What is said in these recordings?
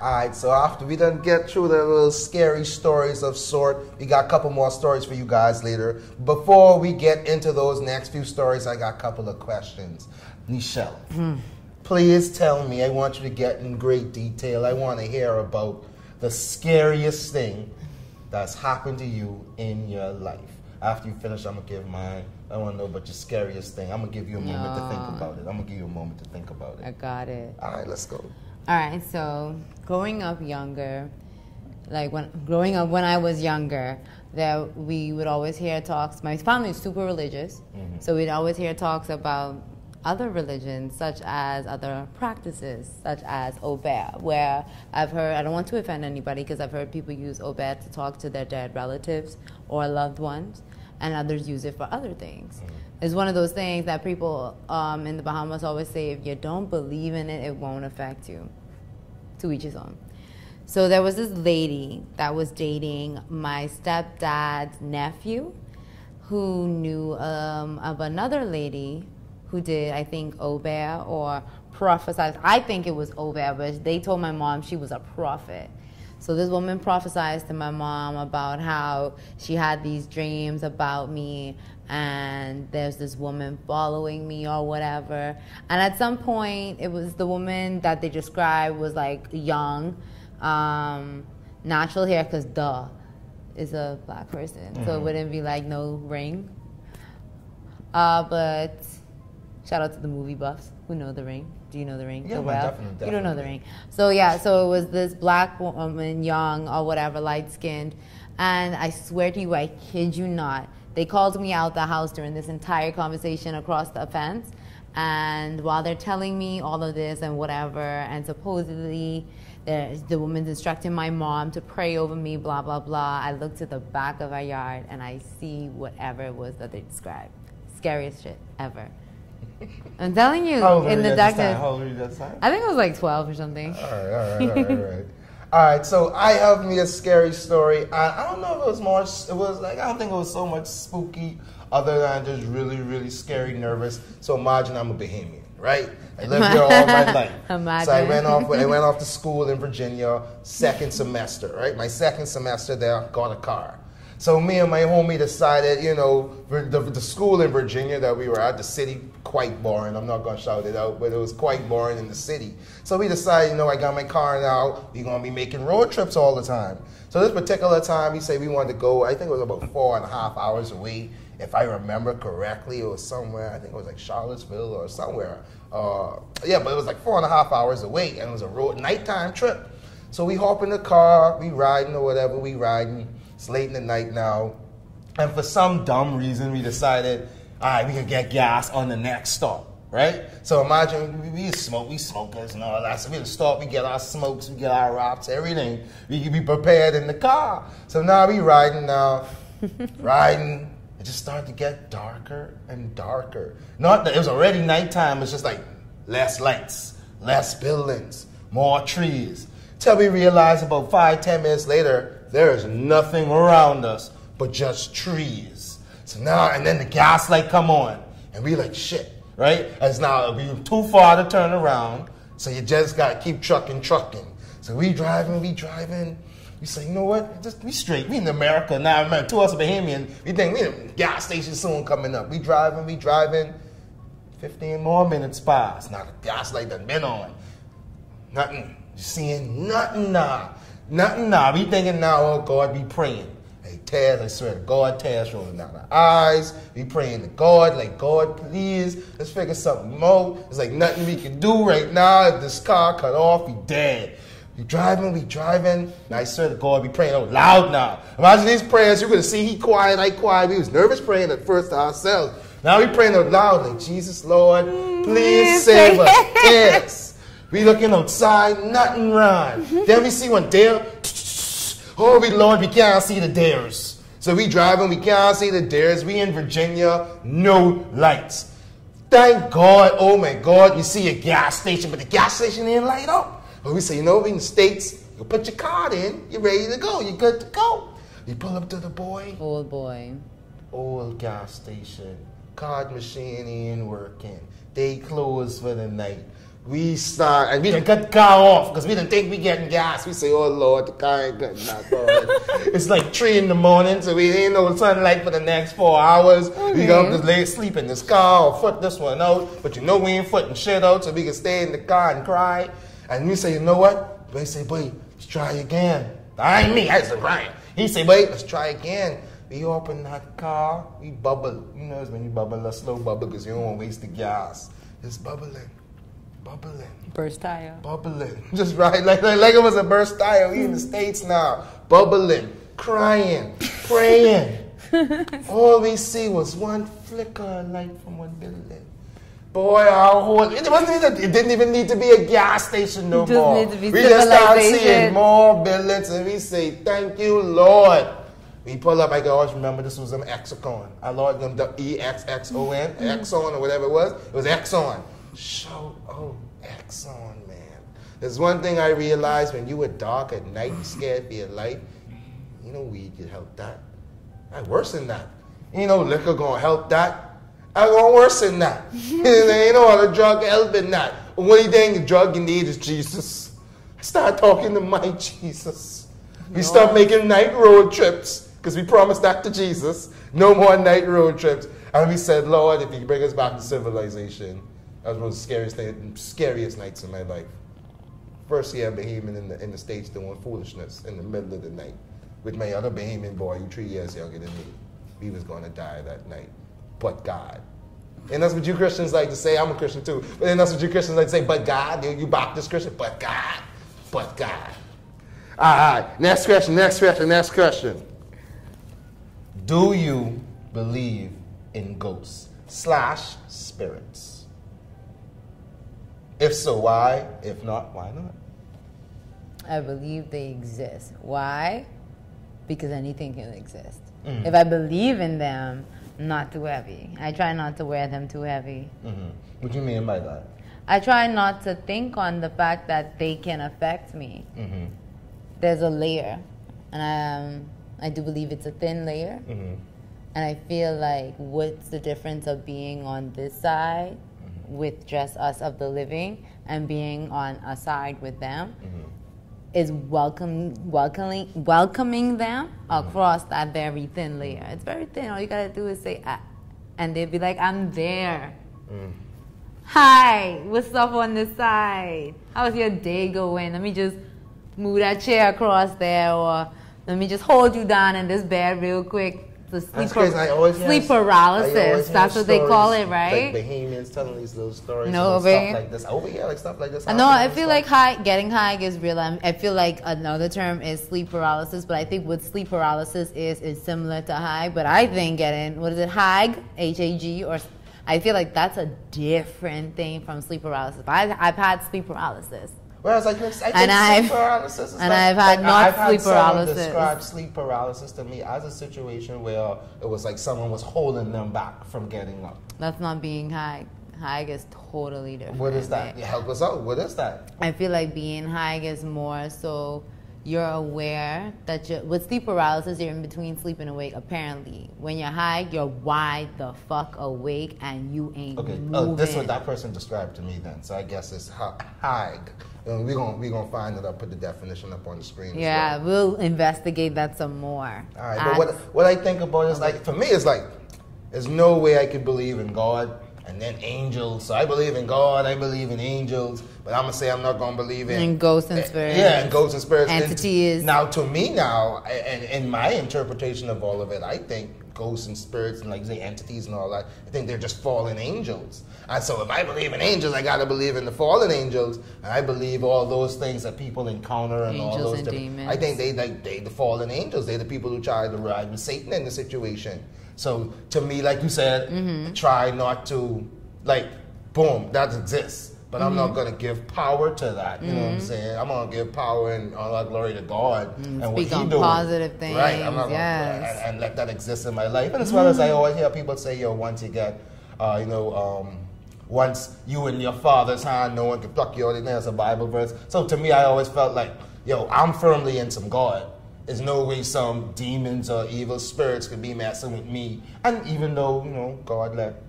Alright, so after we done get through the little scary stories of sort, we got a couple more stories for you guys later. Before we get into those next few stories, I got a couple of questions. Nichelle, please tell me, I want you to get in great detail. I want to hear about the scariest thing that's happened to you in your life. After you finish, I'm going to give mine. I want to know about your scariest thing. I'm going to give you a moment to think about it. I'm going to give you a moment to think about it. I got it. Alright, let's go. All right, so growing up younger, growing up when I was younger, that we would always hear talks. My family is super religious, so we'd always hear talks about other religions, such as other practices, such as Obed, where I've heard, I don't want to offend anybody, because I've heard people use Obed to talk to their dead relatives or loved ones, and others use it for other things. It's one of those things that people in the Bahamas always say, if you don't believe in it, it won't affect you. To each his own. So there was this lady that was dating my stepdad's nephew, who knew of another lady who did, I think, Obed or prophesied. I think it was Obed, but they told my mom she was a prophet. So this woman prophesied to my mom about how she had these dreams about me, and there's this woman following me or whatever. And at some point, it was the woman that they described was like young, natural hair, because duh, is a black person. So it wouldn't be like no ring. But shout out to the movie buffs who know The Ring. Do you know The Ring? Yeah, definitely. You don't know The Ring. So yeah, so it was this black woman, young or whatever, light-skinned. And I swear to you, I kid you not, they called me out the house during this entire conversation across the fence. And while they're telling me all of this and whatever, and supposedly the woman's instructing my mom to pray over me, blah, blah, blah, I look to the back of our yard and I see whatever it was that they described. Scariest shit ever. I'm telling you, in the darkness. How old were you that time? I think it was like 12 or something. All right. All right, so I have me a scary story. I don't know if it was more, I don't think it was so much spooky other than just really, really scary, nervous. So imagine I'm a Bahamian, right? I lived here all my life. Imagine. So I went off to school in Virginia, second semester, right? My second semester there, I got a car. So me and my homie decided, you know, the school in Virginia that we were at, the city, quite boring. I'm not going to shout it out, but it was quite boring in the city. So we decided, you know, I got my car now, we're going to be making road trips all the time. So this particular time, we say we wanted to go, I think it was about 4.5 hours away. If I remember correctly, it was somewhere, I think it was like Charlottesville or somewhere. Yeah, but it was like 4.5 hours away, and it was a nighttime trip. So we hop in the car, we riding or whatever, we riding. It's late in the night now, and for some dumb reason, we decided, all right, we can get gas on the next stop, right? So imagine we smokers and all that. So we stop, we get our smokes, we get our wraps, everything. We can be prepared in the car. So now we riding now, riding. It just started to get darker and darker. Not that it was already nighttime. It's just like less lights, less buildings, more trees. Till we realized about 5-10 minutes later, there is nothing around us but just trees. So now, and then the gas light come on, and we like, shit, right? As now, it'll be too far to turn around, so you just gotta keep trucking. So we driving. We say, you know what? Just we straight. We in America now. Man, to us Bahamian, we think we in a gas station soon coming up. We driving. 15 more minutes pass. Now the gas light done been on. Nothing. You seeing nothing now. Nothing now. We thinking now, oh God, we praying. Hey, tears, I swear to God, tears rolling down our eyes. We praying to God, like, God, please, let's figure something out. It's like nothing we can do right now. If this car cut off, we dead. We driving. Now, I swear to God, we praying out loud now. Imagine these prayers, you're going to see he quiet, I quiet. We was nervous praying at first to ourselves. Now we praying out loud, like, Jesus, Lord, please save us. Yes. We looking outside, nothing wrong. Then we see one deer. Oh, Lord, we can't see the deers. So we driving, we can't see the deers. We in Virginia, no lights. Thank God, oh my God, you see a gas station, but the gas station ain't light up. But we say, you know, we in the States, you put your card in, you're ready to go, you're good to go. You pull up to the boy. Old boy. old gas station. Card machine ain't working. They closed for the night. We start, and we done cut the car off because we didn't think we getting gas. We say, oh Lord, the car ain't getting that on. It's like 3 in the morning, so we ain't no sunlight for the next 4 hours. Okay. We gonna just lay sleep in this car or foot this one out. But you know we ain't footing shit out, so we can stay in the car and cry. And we say, you know what? They say, boy, let's try again. I ain't me, I said Brian. He say, wait, let's try again. We open that car, we bubble. You know, it's when you bubble, a slow bubble because you don't want to waste the gas. It's bubbling. Bubbling. Burst tire. Bubbling. Just right, like it was a burst tire. We in the States now. Bubbling, crying, praying. All we see was one flicker of light from one building. Boy, our whole, it didn't even need to be a gas station no more. We just start seeing more buildings and we say, thank you, Lord. We pull up, I go, always remember this was an Exxon. I logged them, the E-X-X-O-N, Exxon or whatever it was. It was Exxon. Shout out Exxon, man. There's one thing I realized when you were dark at night, you scared for your life. You know weed could help that. I worse than that. You know liquor gonna help that. I gonna worse than that. There ain't no other drug helping that. Only thing the drug you need is Jesus. Start talking to my Jesus. We start making night road trips because we promised that to Jesus. No more night road trips. And we said, Lord, if you bring us back to civilization. That was one of the scariest nights of my life. First year Bahamian in the States doing foolishness in the middle of the night with my other Bahamian boy, who's 3 years younger than me. He was going to die that night. But God. And that's what you Christians like to say. I'm a Christian too. But then that's what you Christians like to say, but God. You Baptist Christian, but God. But God. All right. Next question. Do you believe in ghosts / spirits? If so, why? If not, why not? I believe they exist. Why? Because anything can exist. If I believe in them, not too heavy. I try not to wear them too heavy. What do you mean by that? I try not to think on the fact that they can affect me. There's a layer, and I do believe it's a thin layer. And I feel like what's the difference of being on this side with just us of the living and being on a side with them is welcoming them across that very thin layer. It's very thin. All you gotta do is say, and they'll be like, I'm there. Hi, what's up on this side? How's your day going? Let me just move that chair across there, or let me just hold you down in this bed real quick. Sleep paralysis. That's what they call it, right? Like Bahamians telling these little stories. No, stuff like this. Over here, like stuff like this. No, I feel like getting high is real. I feel like another term is sleep paralysis, but I think what sleep paralysis is similar to high. But I think HAG, H-A-G, or I feel like that's a different thing from sleep paralysis. I've had sleep paralysis. Whereas I think sleep paralysis is I've had sleep paralysis. Describe sleep paralysis to me as a situation where it was like someone was holding them back from getting up. That's not being high. High is totally different. What is that? Help us out. What is that? I feel like being high is more so you're aware that with sleep paralysis, you're in between sleep and awake, apparently. When you're high, you're wide the fuck awake and you ain't moving. Oh, this is what that person described to me then. So I guess it's high. We're gonna find it. I'll put the definition up on the screen. Yeah, as well. We'll investigate that some more. All right, but what I think about is like, for me, it's like, there's no way I could believe in God and then angels. So I believe in God, I believe in angels, but I'm gonna say I'm not gonna believe in ghosts and spirits. Yeah, and ghosts and spirits. Entities. Now, to me now, and in my interpretation of all of it, I think ghosts and spirits and like say entities and all that, I think they're just fallen angels. And so if I believe in angels, I gotta believe in the fallen angels, and I believe all those things that people encounter and angels all those and demons. I think they the fallen angels. They're the people who try to ride with Satan in the situation. So to me, like you said, try not to boom, that exists. But I'm not going to give power to that. You know what I'm saying? I'm going to give power and all that glory to God and what He doing. Positive things. Right. I'm not gonna, and let that exist in my life. And as well as I always hear people say, yo, once you get, once you in your Father's hand, no one can pluck you out. There's a Bible verse. So to me, I always felt like, yo, I'm firmly in some God. There's no way some demons or evil spirits could be messing with me. And even though, you know, God let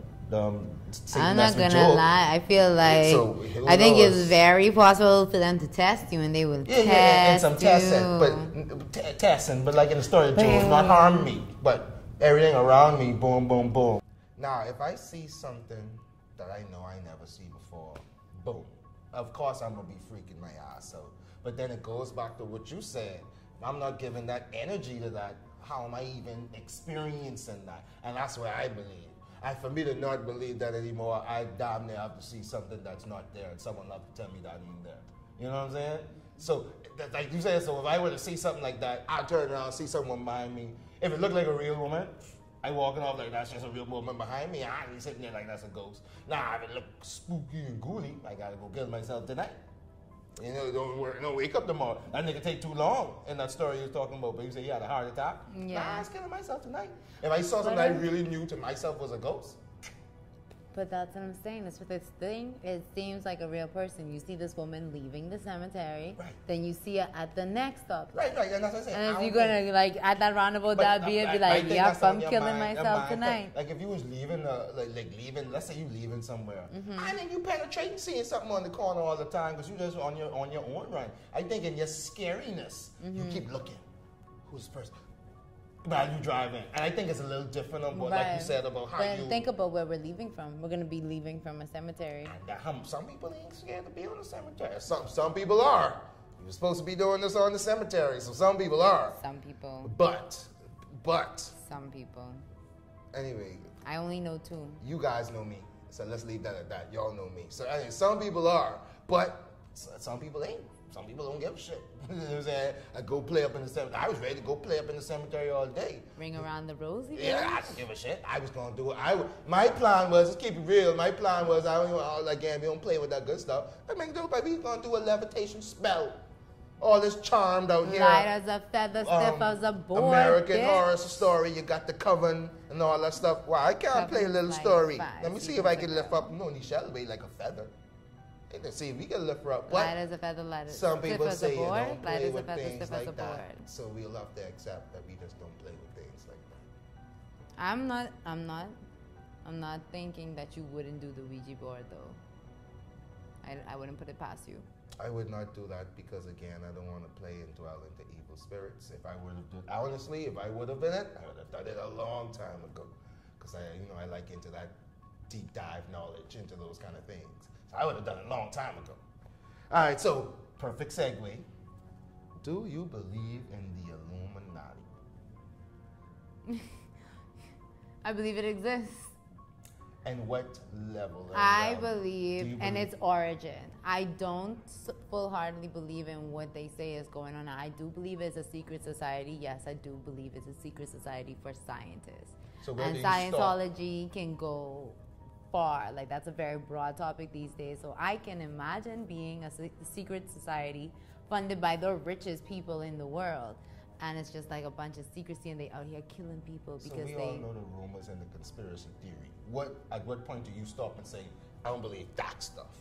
Satan I'm mess not with gonna Job, lie. I feel like so, I think knows? it's very possible for them to test you, and they will test and some you. testing, but like in the story of Job, not harm me, but everything around me, boom, boom, boom. Now, if I see something that I know I never see before, boom. Of course, I'm gonna be freaking my ass out. But then it goes back to what you said. If I'm not giving that energy to that, how am I even experiencing that? And that's where I believe. And for me to not believe that anymore, I damn near have to see something that's not there, and someone have to tell me that ain't there. You know what I'm saying? So, like you said, so if I were to see something like that, I turn around, see someone behind me. If it looked like a real woman, I walking off like that's just a real woman behind me. I ain't sitting there like that's a ghost. Nah, if it look spooky and ghouly, I gotta go kill myself tonight. You know, don't wake up tomorrow. That nigga take too long in that story you was talking about. But you say he had a heart attack. Yeah. Nah, I was killing myself tonight. If I saw something I really knew to myself was a ghost. But that's what I'm saying. That's what this thing. It seems like a real person. You see this woman leaving the cemetery, Right. Then you see her at the next stop. Right, and that's what I'm saying. And if you're gonna like at that roundabout, that be and be like, yep, I'm killing myself tonight. Like if you was leaving, like leaving, let's say you leaving somewhere, and then you penetrating, seeing something on the corner all the time because you just on your own run. I think in your scariness, you keep looking. Who's the person? While you driving, and I think it's a little different on what, like you said about how but you think about where we're leaving from. We're gonna be leaving from a cemetery. And some people ain't scared to be on the cemetery. Some people are. You're supposed to be doing this on the cemetery, so some people are. Some people. But. Some people. Anyway. I only know two. You guys know me, so let's leave that at that. Y'all know me. So anyway, some people are, but some people ain't. Some people don't give a shit. You know what I'm saying? I go play up in the cemetery. I was ready to go play up in the cemetery all day. Ring around the rosy. Yeah, I didn't give a shit. I was gonna do it. My plan was, let's keep it real. My plan was, again, we don't play with that good stuff. I mean, we gonna do a levitation spell. All this charmed out here. Light as a feather, stiff as a board. American bitch. Horror Story. You got the coven and all that stuff. Wow, I can't play a little like story. 5 Let me see if I can lift up. No, Nichelle weight like a feather. Let's see if we can lift her up. Light as a feather, light as some people stiff as say a board. don't Light play as a with feather, things stiff as a like board. that. So we'll have to accept that we just don't play with things like that. I'm not thinking that you wouldn't do the Ouija board though. I wouldn't put it past you. I would not do that because again, I don't want to play and dwell into evil spirits. If I would have done, honestly, if I would have been it, I would have done it a long time ago. Because I like into that deep dive knowledge into those kind of things. So I would have done it a long time ago. All right, so perfect segue. Do you believe in the Illuminati? I believe it exists. And what level? I believe in its origin. I don't full-heartedly believe in what they say is going on. I do believe it's a secret society. Yes, I do believe it's a secret society for scientists. So where and do you Scientology can go far. Like that's a very broad topic these days. So I can imagine being a secret society funded by the richest people in the world. And it's just like a bunch of secrecy and they out here killing people because so we all know the rumors and the conspiracy theory. At what point do you stop and say, I don't believe that stuff?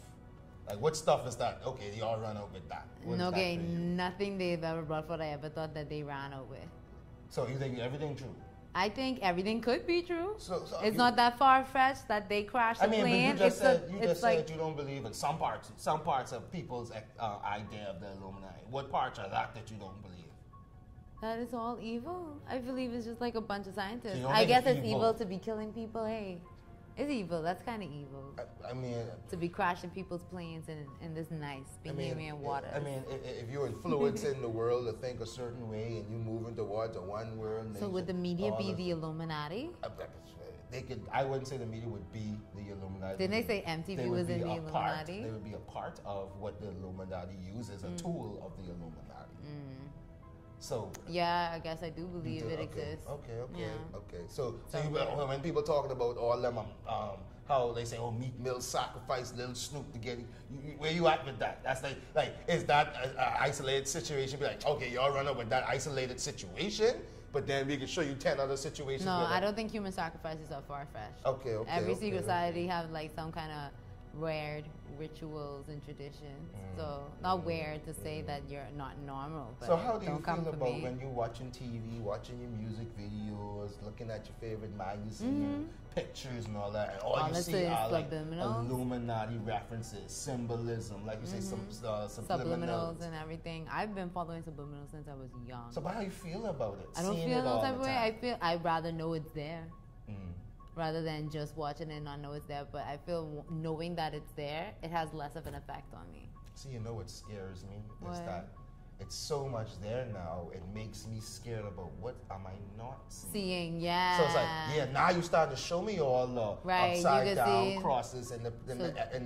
Like what stuff is that? Okay, y'all run out with that. Okay, nothing they've ever brought forth I ever thought that they ran out with. So you think everything true? I think everything could be true. So it's not that far-fetched that they crashed the plane. But you just said you don't believe in some parts of people's idea of the Illuminati. What parts are that you don't believe? That is all evil. I believe it's just like a bunch of scientists. So I guess it's evil to be killing people. Hey, it's evil. That's kind of evil. I mean, to be crashing people's planes in this nice Bahamian water. I mean, if you're influencing the world to think a certain way and you moving towards a one world nation, so would the media be the Illuminati? They could. I wouldn't say the media would be the Illuminati. Didn't they say MTV was in the Illuminati? They would be a part of what the Illuminati uses, a tool of the Illuminati. So yeah, I guess I do believe it exists. Okay. So when people talking about all them, how they say, oh, Meek Mill sacrificed Lil Snoop to get it. Where you at with that? That's like is that an isolated situation? Be like, okay, y'all run up with that isolated situation, but then we can show you 10 other situations. No, I don't think human sacrifices are far-fetched. Okay. Every secret society have like some kind of weird rituals and traditions. So not weird to say that you're not normal, but So how do you don't come feel for about me. when you're watching TV, watching your music videos, looking at your favorite magazine, pictures and all that, and all you Honestly, see it's are like subliminals. Illuminati references, symbolism, like you say, some Subliminals and everything. I've been following subliminals since I was young. So how do you feel about it? I don't Seeing feel it no all type the of way. time? I feel I'd rather know it's there rather than just watching it and not know it's there. But I feel knowing that it's there, it has less of an effect on me. See, you know what scares me? Is What? that it's so much there now, it makes me scared about what am I not seeing? Seeing, yeah. So it's like, yeah, now you're starting to show me all the Right, you upside can down see- crosses and the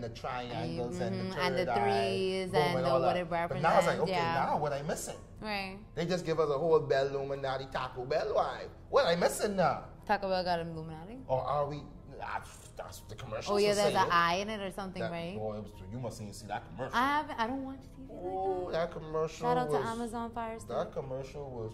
triangles and the third and the eye, threes boom, and all what that. it But now it's like, represents, okay, yeah. now what I missing? Right. They just give us a whole Bell Illuminati Taco Bell vibe. What I missing now? Taco Bell got Illuminati. Or are we? That's the commercials. Oh yeah, will there's say an it. eye in it or something, That- right? Boy, you must see that commercial. I don't watch TV like Oh, that. that commercial. Shout out to was- Amazon Fire Stick. That commercial was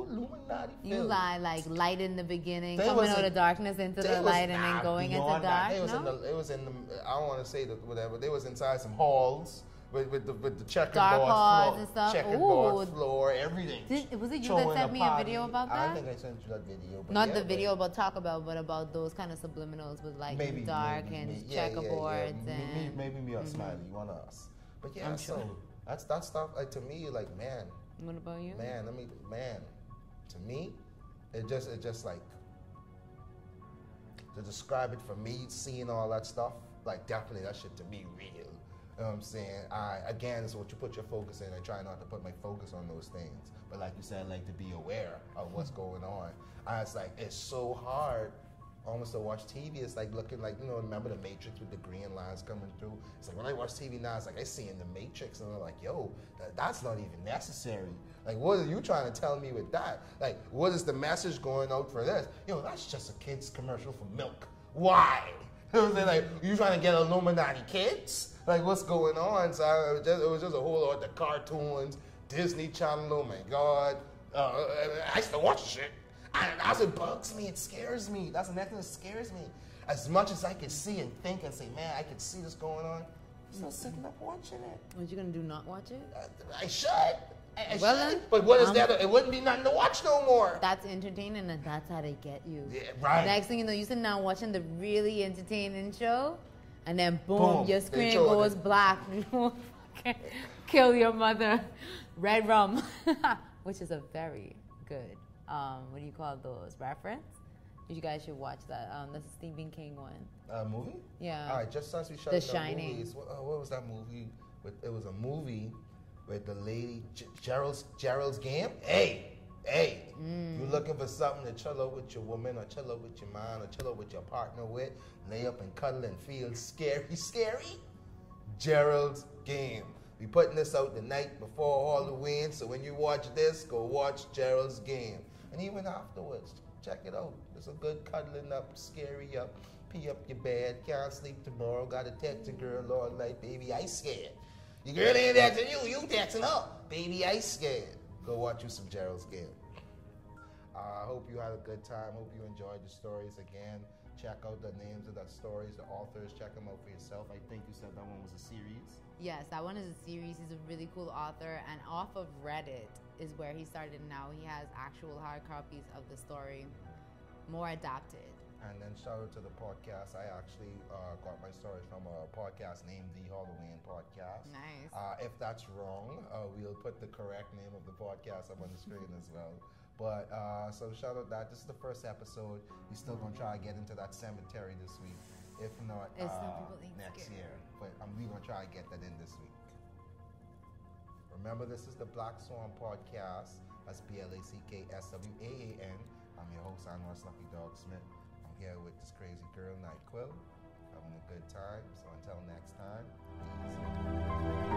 Illuminati. You filled. lie like light in the beginning, They coming was out in- of darkness into They the was- light, and nah, then going into beyond that. dark. It was No? it was in the. I don't want to say that whatever. They was inside some halls with the checkerboard Dark halls floor, and stuff. checkerboard Ooh. floor, everything. Was it you Showing that sent me a party. video about I that? think I sent you that video. But Not yeah, the video but about Taco Bell, but about those kind of subliminals with like maybe dark maybe, and maybe. Yeah, checkerboards yeah. and. Maybe me or Smiley, one of us. But yeah, I'm so sure. that's that stuff. Like to me, like man, What about you? to me, it just like to describe it for me, seeing all that stuff, like definitely that shit to me real. You know what I'm saying? Again, it's what you put your focus in. I try not to put my focus on those things. But like you said, I like to be aware of what's going on. It's like, it's so hard almost to watch TV. It's like looking like, remember the Matrix with the green lines coming through? It's like when I watch TV now, it's like I see in the Matrix and I'm like, yo, that's not even necessary. Like, what are you trying to tell me with that? Like, what is the message going out for this? That's just a kid's commercial for milk. Why? You know what I'm saying? Like, you trying to get Illuminati kids? Like, what's going on? So it was just a whole lot of cartoons, Disney Channel, oh my God. I used to watch shit. That's what bugs me. It scares me. That's the next thing that scares me. As much as I can see and think and say, man, I can see this going on, I'm still sitting up watching it. What you gonna do? Not watch it? I should. I Well, should. But what is um, that? It wouldn't be nothing to watch no more. That's entertaining, and that's how they get you. Yeah, right. Next thing you know, you sit down watching the really entertaining show, and then boom, Boom, your they screen showed goes it. black. Kill your mother. Red rum, which is a very good. What do you call those? Reference? You guys should watch that. That's a Stephen King one. Movie? Yeah. All right, just since we shut The down Shining. movies, what was that movie? It was a movie with the lady, Gerald's Game. Hey, you looking for something to chill out with your woman or chill out with your man or chill out with your partner with, lay up and cuddle and feel scary? Gerald's Game. We putting this out the night before Halloween, so when you watch this, go watch Gerald's Game. And even afterwards, check it out. It's a good cuddling up, scary up, pee up your bed, can't sleep tomorrow, gotta text a girl all night, baby, I scared. Your girl ain't texting you texting her. Baby, I scared. Go watch you some Gerald's Game. I hope you had a good time. Hope you enjoyed the stories again. Check out the names of the stories, the authors. Check them out for yourself. I think you said that one was a series. Yes, that one is a series. He's a really cool author, and off of Reddit is where he started. Now he has actual hard copies of the story, more adapted. And then shout out to the podcast. I actually got my stories from a podcast named The Halloween Podcast. Nice. If that's wrong, we'll put the correct name of the podcast up on the screen as well. But so shout out that. This is the first episode. We're still going to try to get into that cemetery this week. If not, Some people ain't next scared. year. But we're going to try to get that in this week. Remember, this is the Black Swaan Podcast. That's BLACKSWAAN. I'm your host, Anwar Snuffy Dog Smith. I'm here with this crazy girl, NyQuil, having a good time. So until next time, peace.